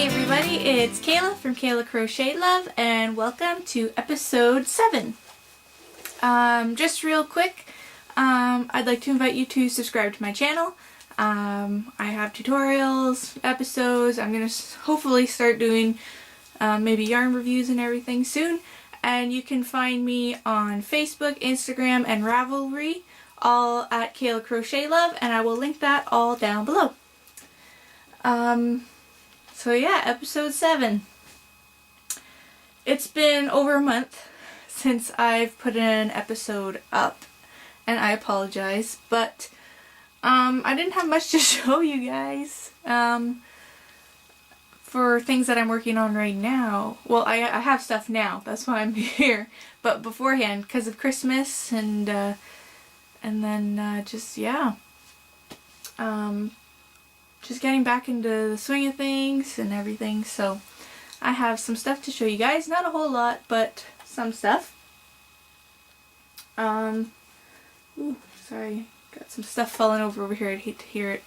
Hey everybody, it's Kayla from Kayla Crochet Love, and welcome to episode 7. Just real quick, I'd like to invite you to subscribe to my channel. I have tutorials, episodes. I'm going to hopefully start doing maybe yarn reviews and everything soon. And you can find me on Facebook, Instagram, and Ravelry, all at Kayla Crochet Love, and I will link that all down below. So yeah, episode 7. It's been over a month since I've put an episode up, and I apologize, but I didn't have much to show you guys for things that I'm working on right now. Well, I have stuff now, that's why I'm here, but beforehand, because of Christmas and then just, yeah. Just getting back into the swing of things and everything, so I have some stuff to show you guys. Not a whole lot, but some stuff. Ooh, sorry, got some stuff falling over here. I'd hate to hear it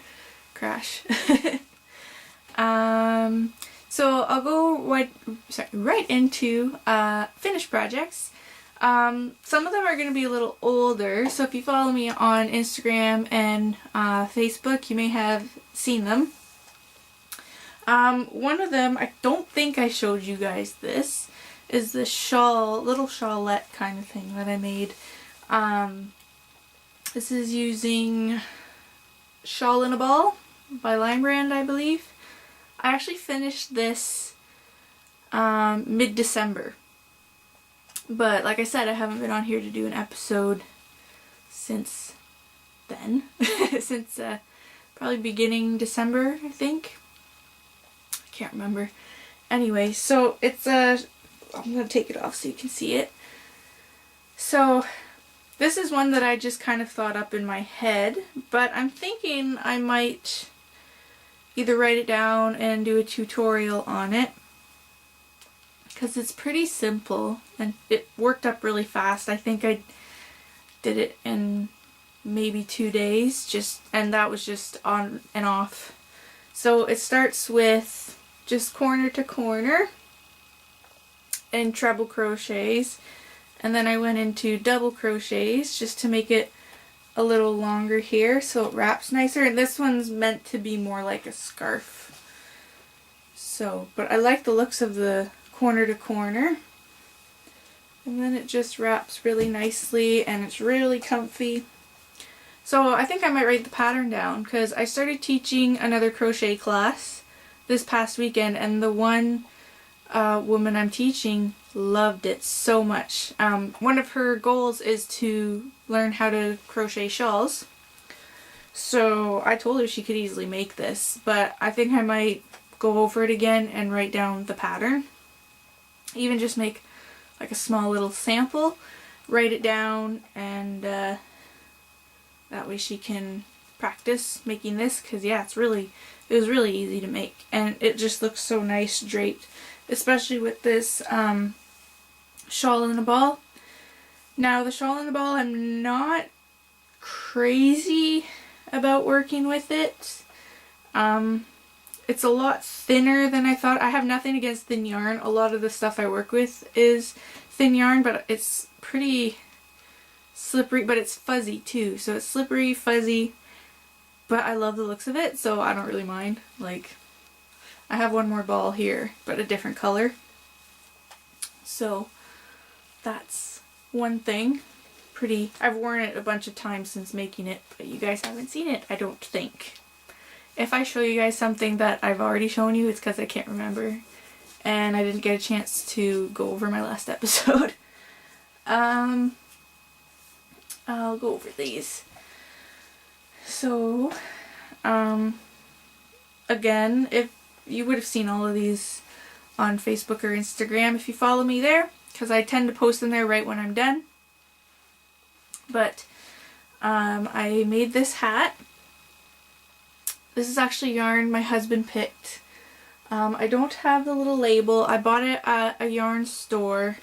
crash. So I'll go right into finished projects. Some of them are going to be a little older, so if you follow me on Instagram and Facebook, you may have seen them. One of them, I don't think I showed you guys this, is the shawl, little shawlette kind of thing that I made. This is using Shawl in a Ball by Lime Brand, I believe. I actually finished this mid-December. But like I said, I haven't been on here to do an episode since then. Since probably beginning December, I think. I can't remember. Anyway, so it's I'm going to take it off so you can see it. So this is one that I just kind of thought up in my head, but I'm thinking I might either write it down and do a tutorial on it, because it's pretty simple and it worked up really fast. I think I did it in maybe 2 days, and that was just on and off. So it starts with just corner to corner and treble crochets, and then I went into double crochets just to make it a little longer here so it wraps nicer, and this one's meant to be more like a scarf. So, but I like the looks of the corner to corner, and then it just wraps really nicely and it's really comfy. So I think I might write the pattern down, because I started teaching another crochet class this past weekend, and the one woman I'm teaching loved it so much. One of her goals is to learn how to crochet shawls, so I told her she could easily make this, but I think I might go over it again and write down the pattern. Even just make like a small little sample, write it down, and that way she can practice making this, because yeah, it was really easy to make, and it just looks so nice draped, especially with this shawl in a ball. Now the shawl in a ball, I'm not crazy about working with it. It's a lot thinner than I thought. I have nothing against thin yarn. A lot of the stuff I work with is thin yarn, but it's pretty slippery, but it's fuzzy too. So it's slippery, fuzzy, but I love the looks of it, so I don't really mind. Like, I have one more ball here, but a different color. So that's one thing. Pretty. I've worn it a bunch of times since making it, but you guys haven't seen it, I don't think. If I show you guys something that I've already shown you, it's because I can't remember, and I didn't get a chance to go over my last episode. I'll go over these. So, again, if you would have seen all of these on Facebook or Instagram if you follow me there, because I tend to post them there right when I'm done. But I made this hat. This is actually yarn my husband picked. I don't have the little label. I bought it at a yarn store.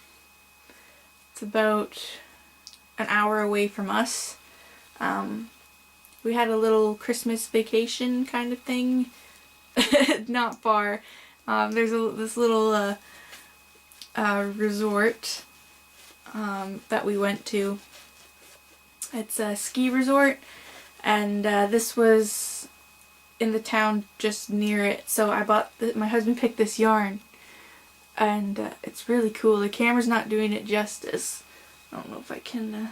It's about an hour away from us. We had a little Christmas vacation kind of thing. Not far. There's this little resort that we went to. It's a ski resort, and this was in the town just near it. So I bought my husband picked this yarn, and it's really cool. The camera's not doing it justice. I don't know if I can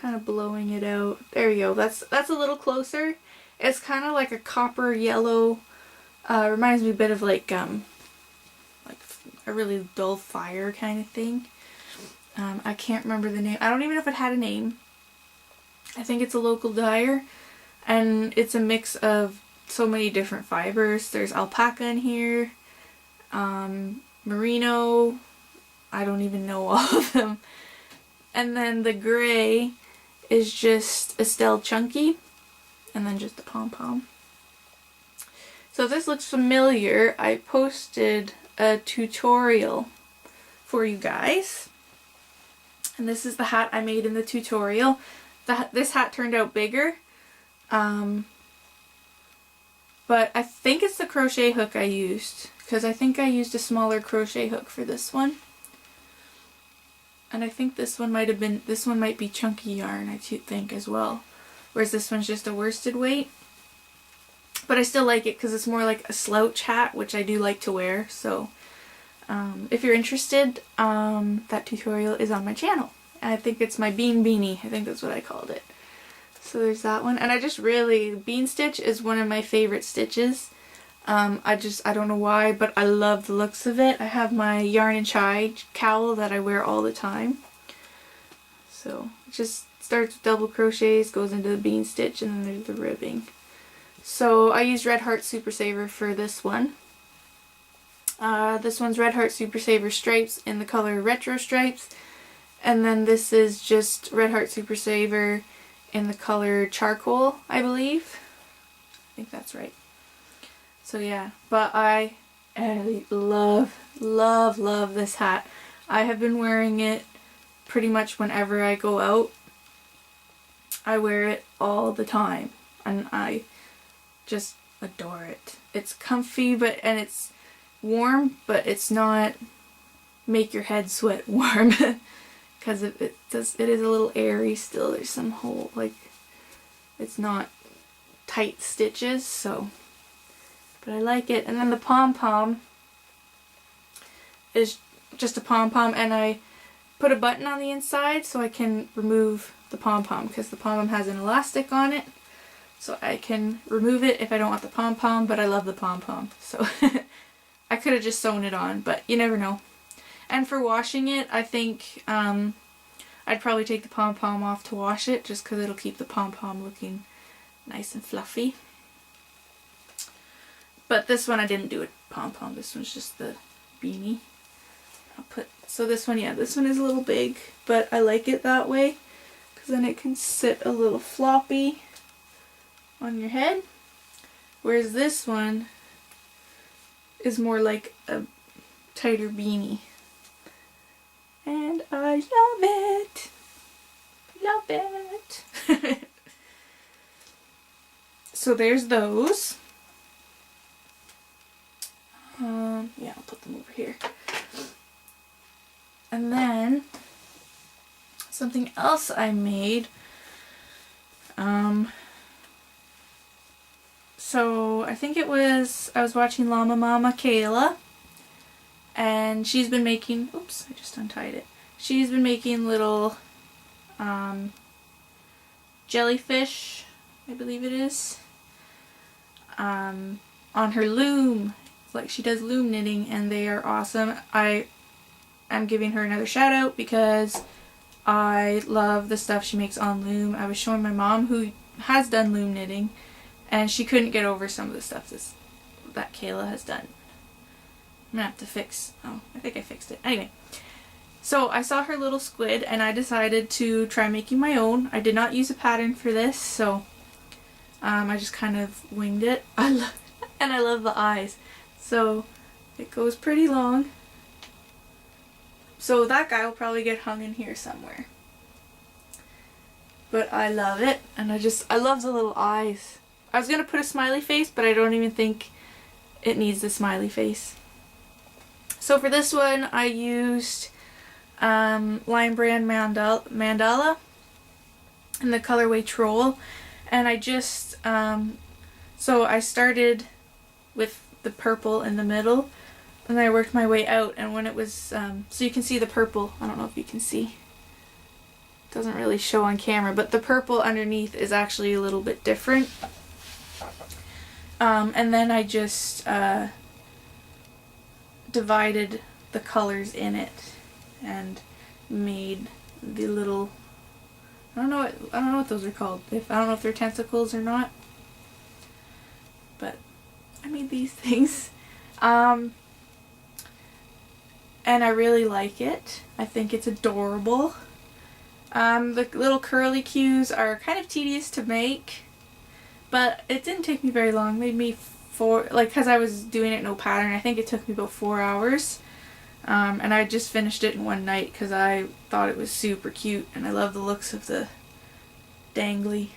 kind of blowing it out. There you go. That's a little closer. It's kind of like a copper yellow. Reminds me a bit of like a really dull fire kind of thing. I can't remember the name. I don't even know if it had a name. I think it's a local dyer, and it's a mix of so many different fibers. There's alpaca in here, merino, I don't even know all of them. And then the gray is just Estelle Chunky, and then just the pom-pom. So if this looks familiar, I posted a tutorial for you guys. And this is the hat I made in the tutorial. This hat turned out bigger. But I think it's the crochet hook I used, because I think I used a smaller crochet hook for this one. And I think this one might be chunky yarn, I think, as well. Whereas this one's just a worsted weight. But I still like it because it's more like a slouch hat, which I do like to wear. So if you're interested, that tutorial is on my channel. I think it's my bean beanie. I think that's what I called it. So there's that one. And bean stitch is one of my favorite stitches. I don't know why, but I love the looks of it. I have my yarn and chai cowl that I wear all the time. So it just starts with double crochets, goes into the bean stitch, and then there's the ribbing. So I used Red Heart Super Saver for this one. This one's Red Heart Super Saver stripes in the color Retro Stripes. And then this is just Red Heart Super Saver in the color Charcoal, I believe. I think that's right. So yeah, but I love this hat. I have been wearing it pretty much whenever I go out. I wear it all the time, and I just adore it. It's comfy, and it's warm, but it's not make your head sweat warm. Because it is a little airy still. There's some hole, like, it's not tight stitches, so, but I like it. And then the pom-pom is just a pom-pom, and I put a button on the inside so I can remove the pom-pom, because the pom-pom has an elastic on it, so I can remove it if I don't want the pom-pom, but I love the pom-pom, so I could have just sewn it on, but you never know. And for washing it, I think I'd probably take the pom-pom off to wash it, just because it'll keep the pom-pom looking nice and fluffy. But this one I didn't do a pom-pom, this one's just the beanie. So this one, yeah, this one is a little big, but I like it that way, because then it can sit a little floppy on your head. Whereas this one is more like a tighter beanie. And I love it. Love it. So there's those. Yeah, I'll put them over here. And then something else I made. So I think I was watching Llama Mama Kayla. And she's been making, oops, I just untied it. She's been making little jellyfish, I believe it is, on her loom. It's like she does loom knitting, and they are awesome. I am giving her another shout out because I love the stuff she makes on loom. I was showing my mom, who has done loom knitting, and she couldn't get over some of the stuff that Kayla has done. I'm gonna have to fix, oh, I think I fixed it. Anyway, so I saw her little squid and I decided to try making my own. I did not use a pattern for this, so I just kind of winged it. And I love the eyes. So it goes pretty long. So that guy will probably get hung in here somewhere. But I love it, and I love the little eyes. I was gonna put a smiley face, but I don't even think it needs the smiley face. So for this one I used Lion Brand Mandala in the colorway Troll, and I just so I started with the purple in the middle and then I worked my way out, and when it was so you can see the purple, I don't know if you can see, it doesn't really show on camera, but the purple underneath is actually a little bit different. And then I just divided the colors in it and made the little, I don't know what those are called. I don't know if they're tentacles or not, but I made these things. And I really like it. I think it's adorable. The little curly cues are kind of tedious to make, but it didn't take me very long. It made me because I was doing it no pattern, I think it took me about 4 hours. And I just finished it in one night because I thought it was super cute and I love the looks of the dangly.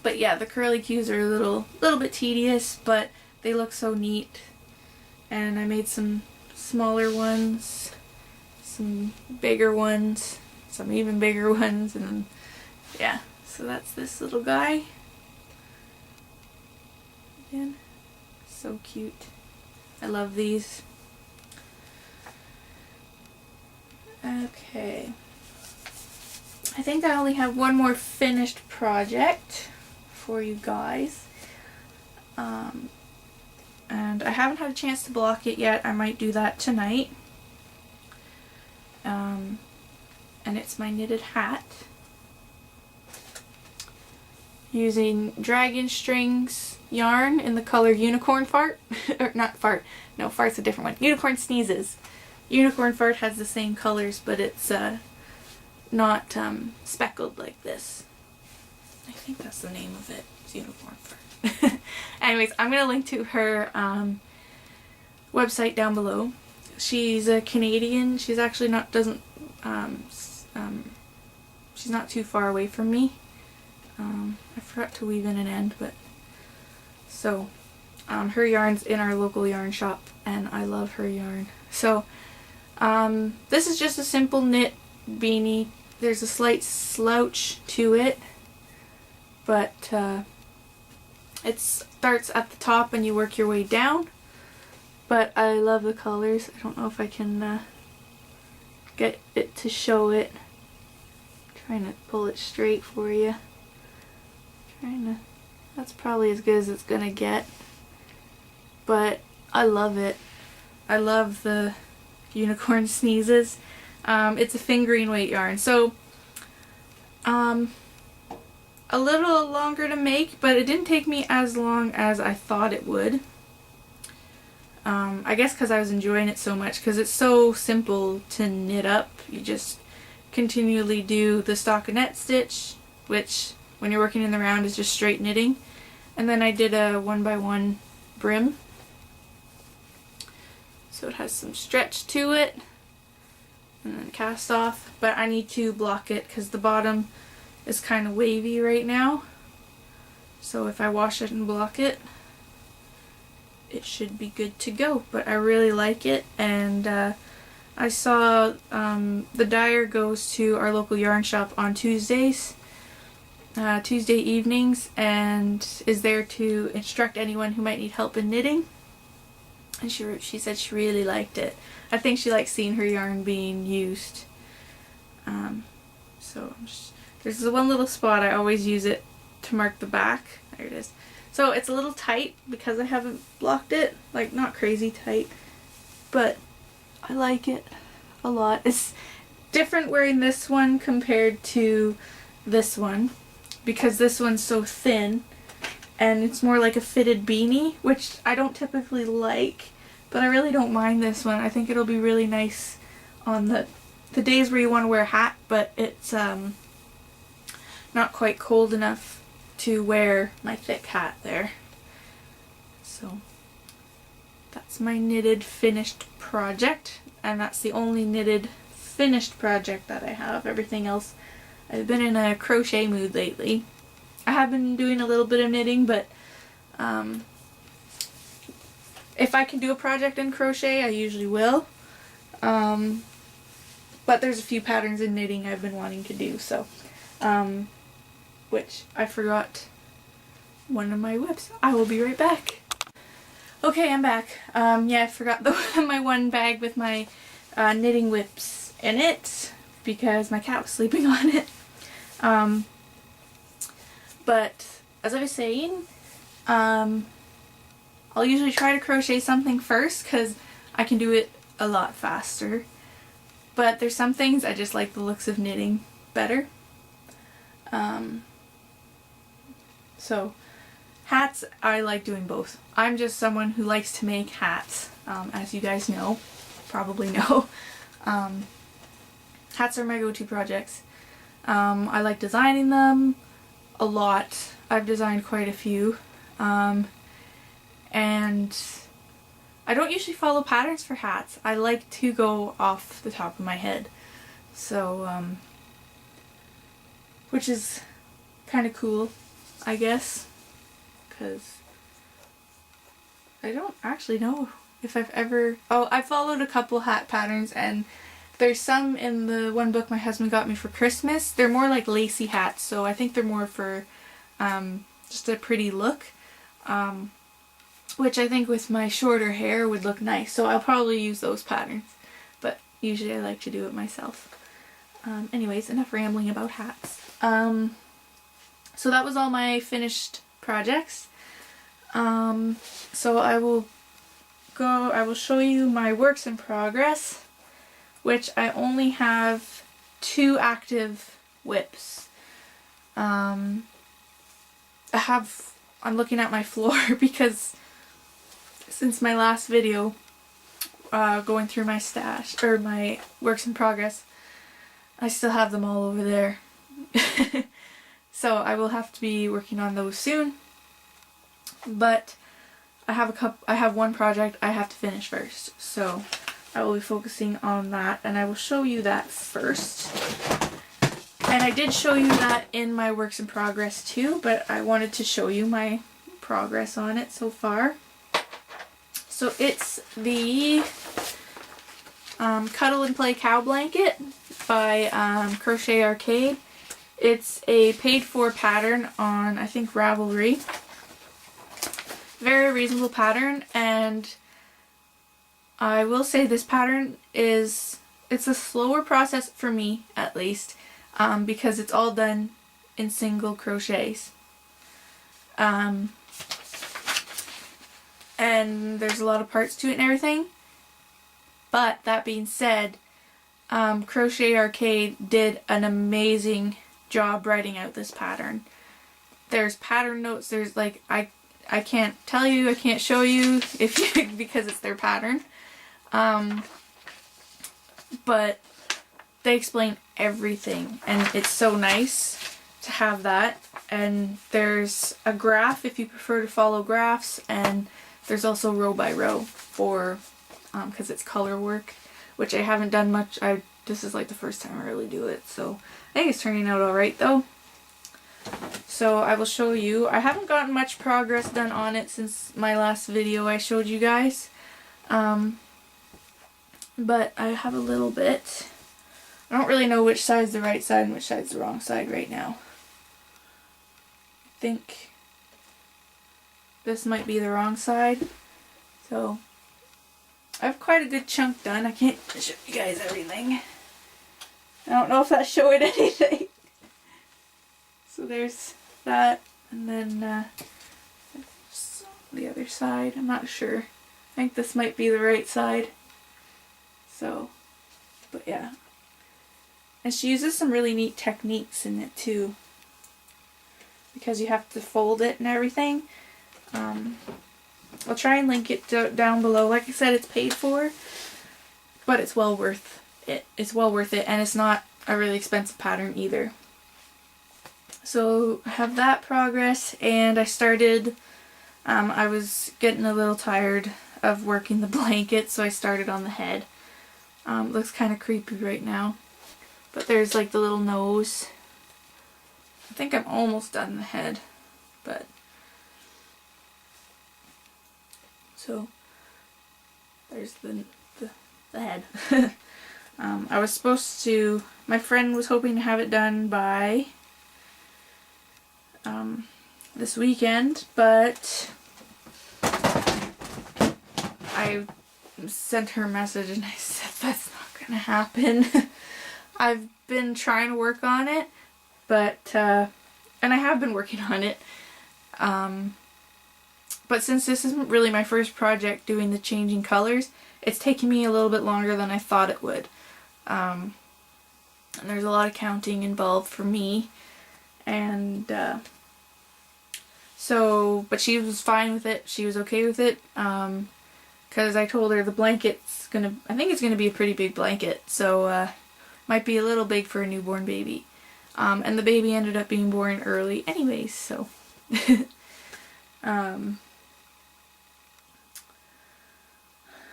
But yeah, the curly cues are a little bit tedious, but they look so neat. And I made some smaller ones, some bigger ones, some even bigger ones, and then, yeah, so that's this little guy. Again, so cute. I love these. Okay. I think I only have one more finished project for you guys. And I haven't had a chance to block it yet. I might do that tonight. And it's my knitted hat. Using dragon strings yarn in the color Unicorn Fart. Or not Fart. No, Fart's a different one. Unicorn Sneezes. Unicorn Fart has the same colors, but it's not speckled like this. I think that's the name of it. It's Unicorn Fart. Anyways, I'm going to link to her website down below. She's a Canadian. She's actually not, she's not too far away from me. I forgot to weave in an end, but so her yarn's in our local yarn shop and I love her yarn. So this is just a simple knit beanie. There's a slight slouch to it, but it starts at the top and you work your way down. But I love the colors. I don't know if I can get it to show it. I'm trying to pull it straight for you. That's probably as good as it's gonna get. But I love it. I love the Unicorn Sneezes. It's a fingering weight yarn. So a little longer to make, but it didn't take me as long as I thought it would. I guess because I was enjoying it so much, because it's so simple to knit up. You just continually do the stockinette stitch, which when you're working in the round is just straight knitting. And then I did a 1x1 brim. So it has some stretch to it. And then cast off. But I need to block it because the bottom is kind of wavy right now. So if I wash it and block it, it should be good to go. But I really like it, and I saw the dyer goes to our local yarn shop on Tuesdays, Tuesday evenings, and is there to instruct anyone who might need help in knitting. And she said she really liked it. I think she likes seeing her yarn being used. So there's the one little spot I always use it to mark the back. There it is. So it's a little tight because I haven't blocked it, like not crazy tight, but I like it a lot. It's different wearing this one compared to this one because this one's so thin and it's more like a fitted beanie, which I don't typically like, but I really don't mind this one. I think it'll be really nice on the days where you want to wear a hat, but it's not quite cold enough to wear my thick hat there. So that's my knitted finished project, and that's the only knitted finished project that I have. Everything else, I've been in a crochet mood lately. I have been doing a little bit of knitting, but If I can do a project in crochet, I usually will. But there's a few patterns in knitting I've been wanting to do, so, which I forgot one of my whips. I will be right back. Okay, I'm back. Yeah, I forgot my one bag with my knitting whips in it because my cat was sleeping on it. But as I was saying, I'll usually try to crochet something first because I can do it a lot faster. But there's some things I just like the looks of knitting better. So hats, I like doing both. I'm just someone who likes to make hats, as you guys know, probably know. Hats are my go-to projects. I like designing them a lot. I've designed quite a few. And I don't usually follow patterns for hats. I like to go off the top of my head. So, which is kind of cool, I guess, because I don't actually know if I've ever... Oh, I followed a couple hat patterns, and there's some in the one book my husband got me for Christmas. They're more like lacy hats, so I think they're more for just a pretty look. Which I think with my shorter hair would look nice, so I'll probably use those patterns. But usually I like to do it myself. Anyways, enough rambling about hats. So that was all my finished projects. So I will show you my works in progress, which I only have 2 active whips. I'm looking at my floor because since my last video, going through my stash, or my works in progress, I still have them all over there. So I will have to be working on those soon. But I have one project I have to finish first. So I will be focusing on that, and I will show you that first. And I did show you that in my works in progress too, but I wanted to show you my progress on it so far. So it's the Cuddle and Play Cow Blanket by Crochet Arcade. It's a paid-for pattern on, I think, Ravelry. Very reasonable pattern, and I will say this pattern it's a slower process for me, at least, because it's all done in single crochets. And there's a lot of parts to it and everything. But that being said, Crochet Arcade did an amazing job writing out this pattern. There's pattern notes, there's like, I can't tell you, I can't show you if you because it's their pattern. But they explain everything, and it's so nice to have that. And there's a graph if you prefer to follow graphs, and there's also row by row for because it's color work, which I haven't done much. This is like the first time I really do it, so I think it's turning out alright though. So I will show you. I haven't gotten much progress done on it since my last video I showed you guys. But I have a little bit. I don't really know which side's the right side and which side's the wrong side right now. I think this might be the wrong side. So I have quite a good chunk done. I can't show you guys everything. I don't know if that's showing anything. So there's that, and then the other side. I'm not sure. I think this might be the right side. So, but yeah. And she uses some really neat techniques in it too, because you have to fold it and everything. I'll try and link it down below. Like I said, it's paid for, but it's well worth it. It's well worth it, and it's not a really expensive pattern either. So I have that progress, and I started, I was getting a little tired of working the blanket, so I started on the head. Looks kind of creepy right now, but there's like the little nose. I think I'm almost done the head, but So there's the head. I was supposed to, my friend was hoping to have it done by this weekend, but I sent her a message and I said that's not gonna happen. I've been trying to work on it, but and I have been working on it, but since this isn't really my first project doing the changing colors, it's taken me a little bit longer than I thought it would. And there's a lot of counting involved for me, and so, but she was fine with it. She was okay with it, because I told her the blanket's I think it's gonna be a pretty big blanket, so might be a little big for a newborn baby. And the baby ended up being born early anyways, so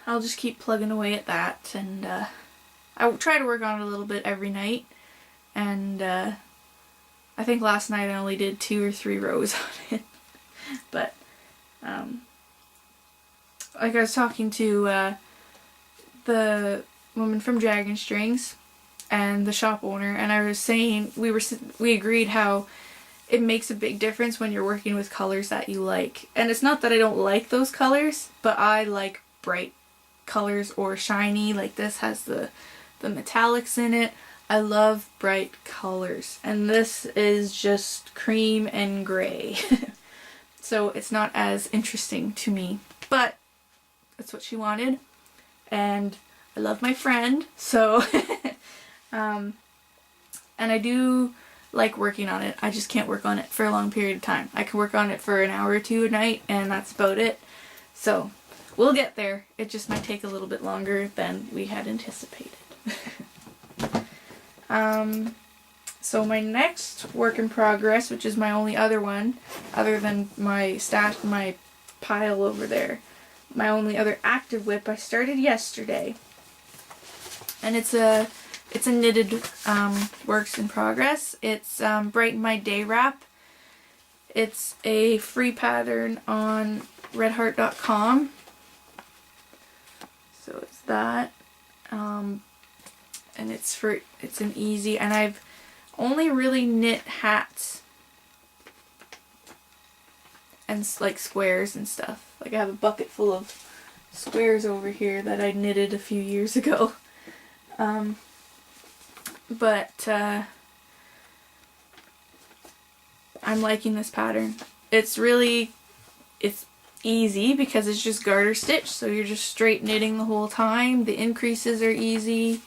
I'll just keep plugging away at that, and I will try to work on it a little bit every night, and I think last night I only did 2 or 3 rows on it. But like I was talking to the woman from Dragon Strings and the shop owner, and I was saying we agreed how it makes a big difference when you're working with colors that you like. And it's not that I don't like those colors, but I like bright colors or shiny, like this has the metallics in it. I love bright colors, and this is just cream and gray. So it's not as interesting to me, but that's what she wanted, and I love my friend, so and I do like working on it. I just can't work on it for a long period of time. I can work on it for an hour or 2 a night, and that's about it. So we'll get there. It just might take a little bit longer than we had anticipated. So my next work in progress, which is my only other one, other than my pile over there, my only other active whip, I started yesterday. And it's a knitted works in progress. It's Brighten My Day Wrap. It's a free pattern on redheart.com. So it's that. And it's an easy, and I've only really knit hats and like squares and stuff. Like I have a bucket full of squares over here that I knitted a few years ago. But I'm liking this pattern. It's easy because it's just garter stitch, so you're just straight knitting the whole time. The increases are easy.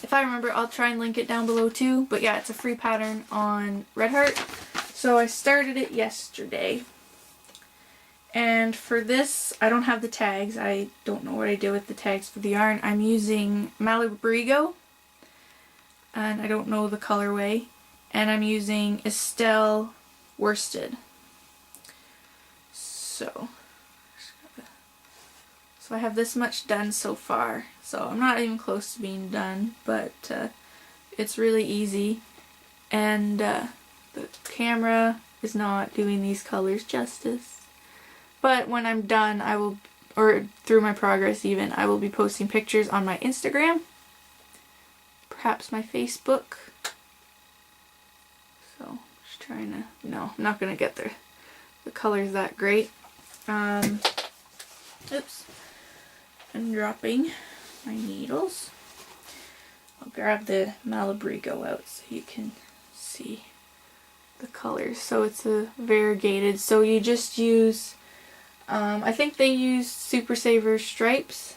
If I remember, I'll try and link it down below too. But yeah, it's a free pattern on Red Heart. So I started it yesterday. And for this, I don't have the tags. I don't know what I did with the tags for the yarn. I'm using Malabrigo, and I don't know the colorway. And I'm using Estelle worsted. So I have this much done so far. So I'm not even close to being done, but it's really easy. And the camera is not doing these colors justice. But when I'm done, I will, or through my progress even, I will be posting pictures on my Instagram, perhaps my Facebook. So just trying to, no, I'm not going to get the colors that great. Oops. I'm dropping my needles. I'll grab the Malabrigo out so you can see the colors. So it's a variegated, so you just use, I think they use Super Saver stripes.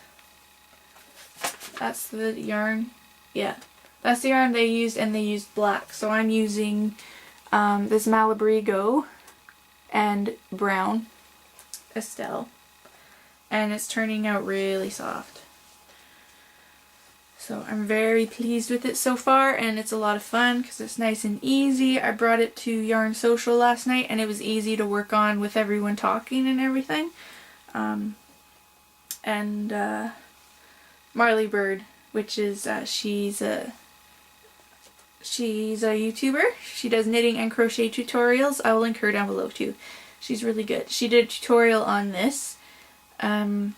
That's the yarn. Yeah, that's the yarn they used, and they used black. So I'm using this Malabrigo and brown Estelle, and it's turning out really soft. So I'm very pleased with it so far, and it's a lot of fun because it's nice and easy. I brought it to Yarn Social last night, and it was easy to work on with everyone talking and everything. Marley Bird, which is she's a YouTuber. She does knitting and crochet tutorials. I will link her down below too. She's really good. She did a tutorial on this. I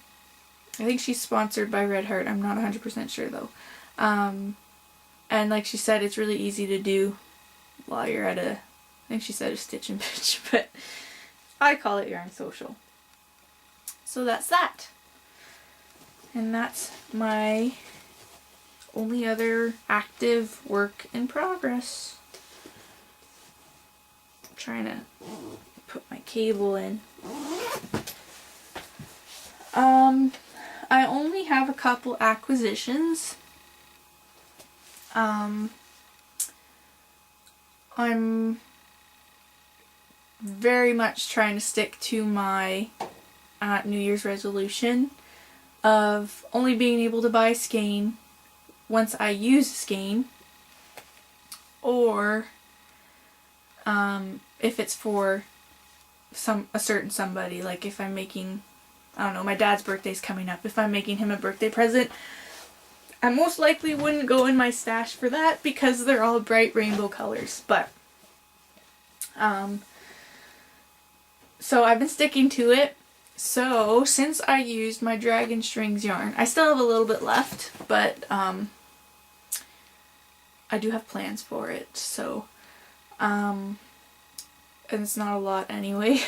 think she's sponsored by Red Heart. I'm not 100% sure though. And like she said, it's really easy to do while you're at I think she said a stitch and bitch, but I call it Yarn Social. So that's that. And that's my only other active work in progress. I'm trying to put my cable in. I only have a couple acquisitions. I'm very much trying to stick to my New Year's resolution of only being able to buy skein once I use skein, or if it's for a certain somebody, like if I'm making, I don't know, my dad's birthday's coming up, if I'm making him a birthday present, I most likely wouldn't go in my stash for that because they're all bright rainbow colors, but so I've been sticking to it. So since I used my Dragon Strings yarn, I still have a little bit left, but I do have plans for it, so and it's not a lot anyway.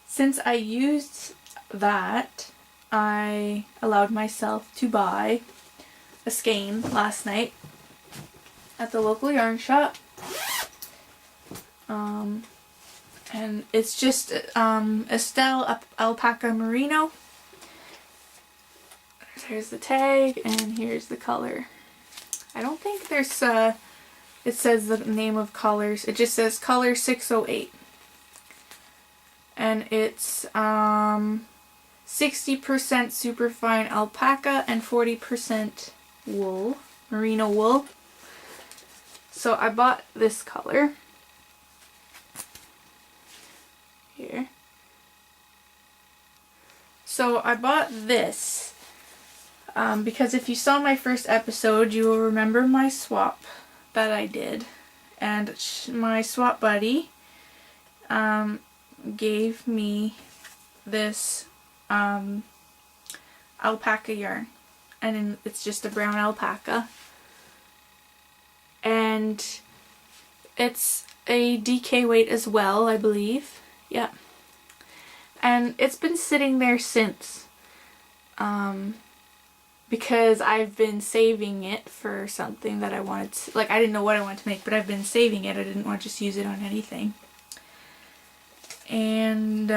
Since I used that, I allowed myself to buy a skein last night at the local yarn shop. And it's just Estelle Alpaca Merino. There's the tag, and here's the color. I don't think there's it says the name of colors. It just says color 608. And it's 60% superfine alpaca and 40% wool, merino wool. So I bought this color here. So I bought this because if you saw my first episode, you will remember my swap that I did, and my swap buddy gave me this alpaca yarn, and it's just a brown alpaca, and it's a DK weight as well, I believe. Yeah, and it's been sitting there since because I've been saving it for something that I wanted to, like, I didn't know what I wanted to make, but I've been saving it. I didn't want to just use it on anything. And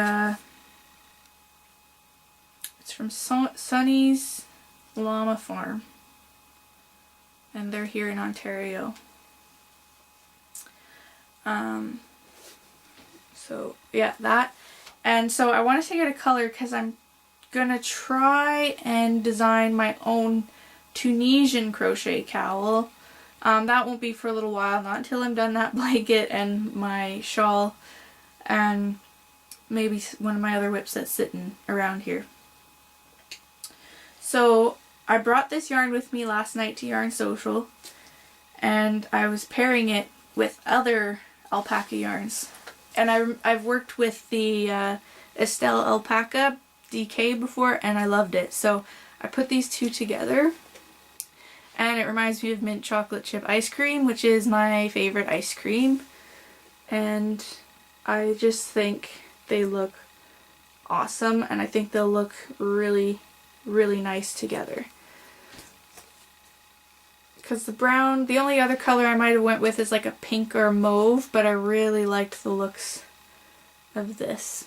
it's from Sunny's Llama Farm, and they're here in Ontario. So yeah, that. And so I wanted to get a color because I'm gonna try and design my own Tunisian crochet cowl. That won't be for a little while, not until I'm done that blanket and my shawl and maybe one of my other whips that's sitting around here. So I brought this yarn with me last night to Yarn Social, and I was pairing it with other alpaca yarns. And I've worked with the Estelle Alpaca DK before, and I loved it. So I put these two together, and it reminds me of mint chocolate chip ice cream, which is my favorite ice cream. And I just think they look awesome, and I think they'll look really, really nice together. Because the brown, the only other color I might have went with is like a pink or a mauve, but I really liked the looks of this.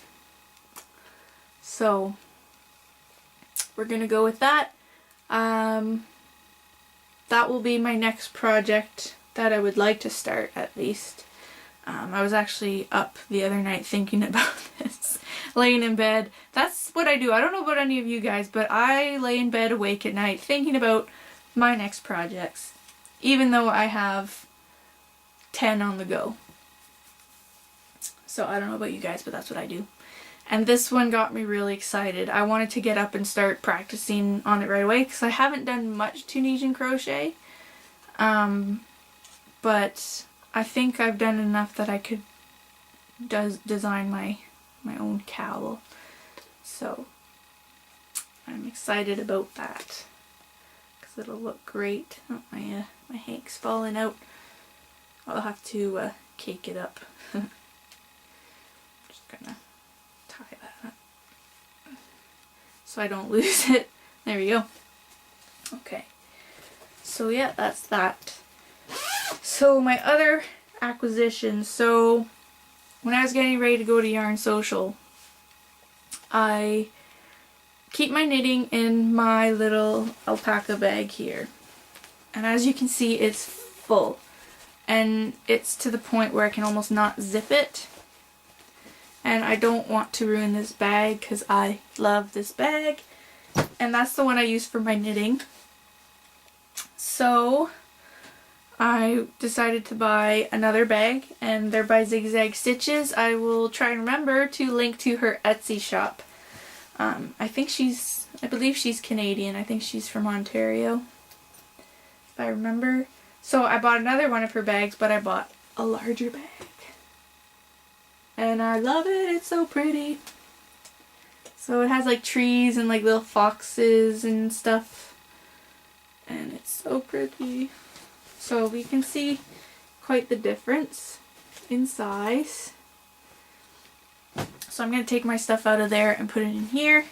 So we're gonna go with that. That will be my next project that I would like to start, at least. I was actually up the other night thinking about this, laying in bed. That's what I do. I don't know about any of you guys, but I lay in bed awake at night thinking about my next projects, even though I have 10 on the go. So I don't know about you guys, but that's what I do. And this one got me really excited. I wanted to get up and start practicing on it right away because I haven't done much Tunisian crochet. But I think I've done enough that I could design my my own cowl. So I'm excited about that because it'll look great. Oh, my hank's falling out. I'll have to cake it up. Just gonna tie that up so I don't lose it. There we go. Okay. So yeah, that's that. So my other acquisitions. So when I was getting ready to go to Yarn Social, I keep my knitting in my little alpaca bag here. And as you can see, it's full. And it's to the point where I can almost not zip it. And I don't want to ruin this bag because I love this bag. And that's the one I use for my knitting. So I decided to buy another bag, and they're by Zigzag Stitches. I will try and remember to link to her Etsy shop. I believe she's Canadian. I think she's from Ontario, if I remember. So I bought another one of her bags, but I bought a larger bag. And I love it. It's so pretty. So it has like trees and like little foxes and stuff. And it's so pretty. So we can see quite the difference in size. So I'm going to take my stuff out of there and put it in here.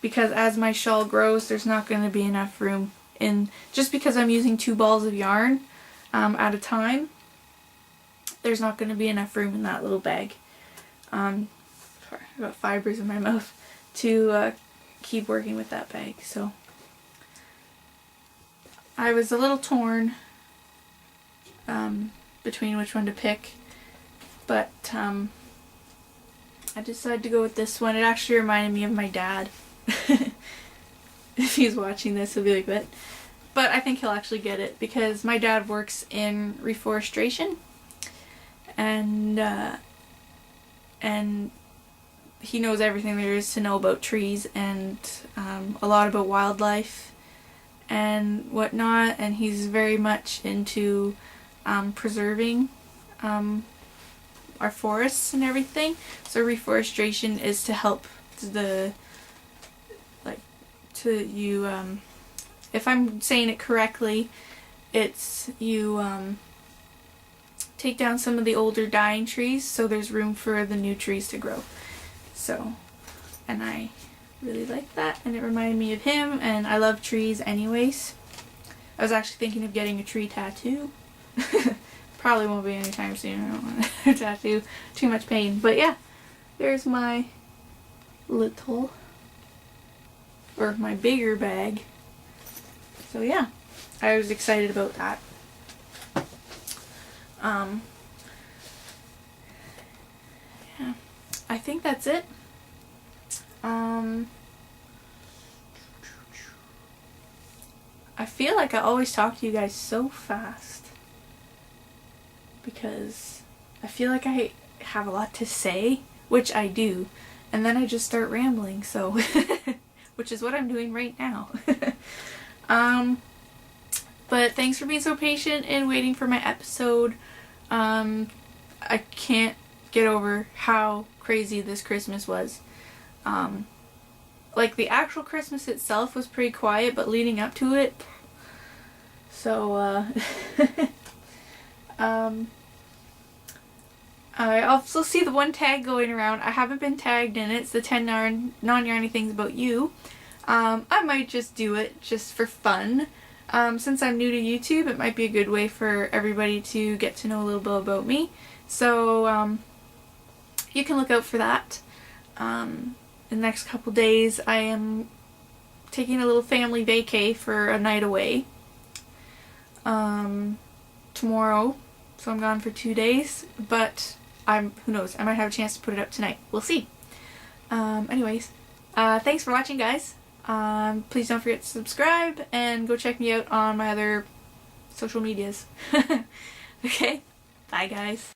Because as my shawl grows, there's not going to be enough room in, just because I'm using 2 balls of yarn at a time, there's not going to be enough room in that little bag. Sorry, I got fibers in my mouth to keep working with that bag. So I was a little torn between which one to pick, but I decided to go with this one. It actually reminded me of my dad. If he's watching this, he'll be like, what? But I think he'll actually get it because my dad works in reforestation, and he knows everything there is to know about trees and a lot about wildlife and whatnot, and he's very much into preserving our forests and everything. So reforestation is to help if I'm saying it correctly, it's you take down some of the older dying trees so there's room for the new trees to grow. So, and I really like that, and it reminded me of him, and I love trees anyways. I was actually thinking of getting a tree tattoo. Probably won't be anytime soon. I don't want a tattoo. Too much pain. But yeah, there's my little, or my bigger bag. So yeah, I was excited about that. Yeah, I think that's it. I feel like I always talk to you guys so fast because I feel like I have a lot to say, which I do, and then I just start rambling, so which is what I'm doing right now. But thanks for being so patient and waiting for my episode. I can't get over how crazy this Christmas was. Like the actual Christmas itself was pretty quiet, but leading up to it, so I also see the one tag going around. I haven't been tagged in it. It's the 10 non-yarny things about you. I might just do it just for fun. Since I'm new to YouTube, it might be a good way for everybody to get to know a little bit about me. So you can look out for that. In the next couple days I am taking a little family vacay for a night away. Tomorrow, so I'm gone for 2 days, but who knows, I might have a chance to put it up tonight. We'll see. Anyways, thanks for watching, guys. Please don't forget to subscribe and go check me out on my other social medias. Okay, bye guys.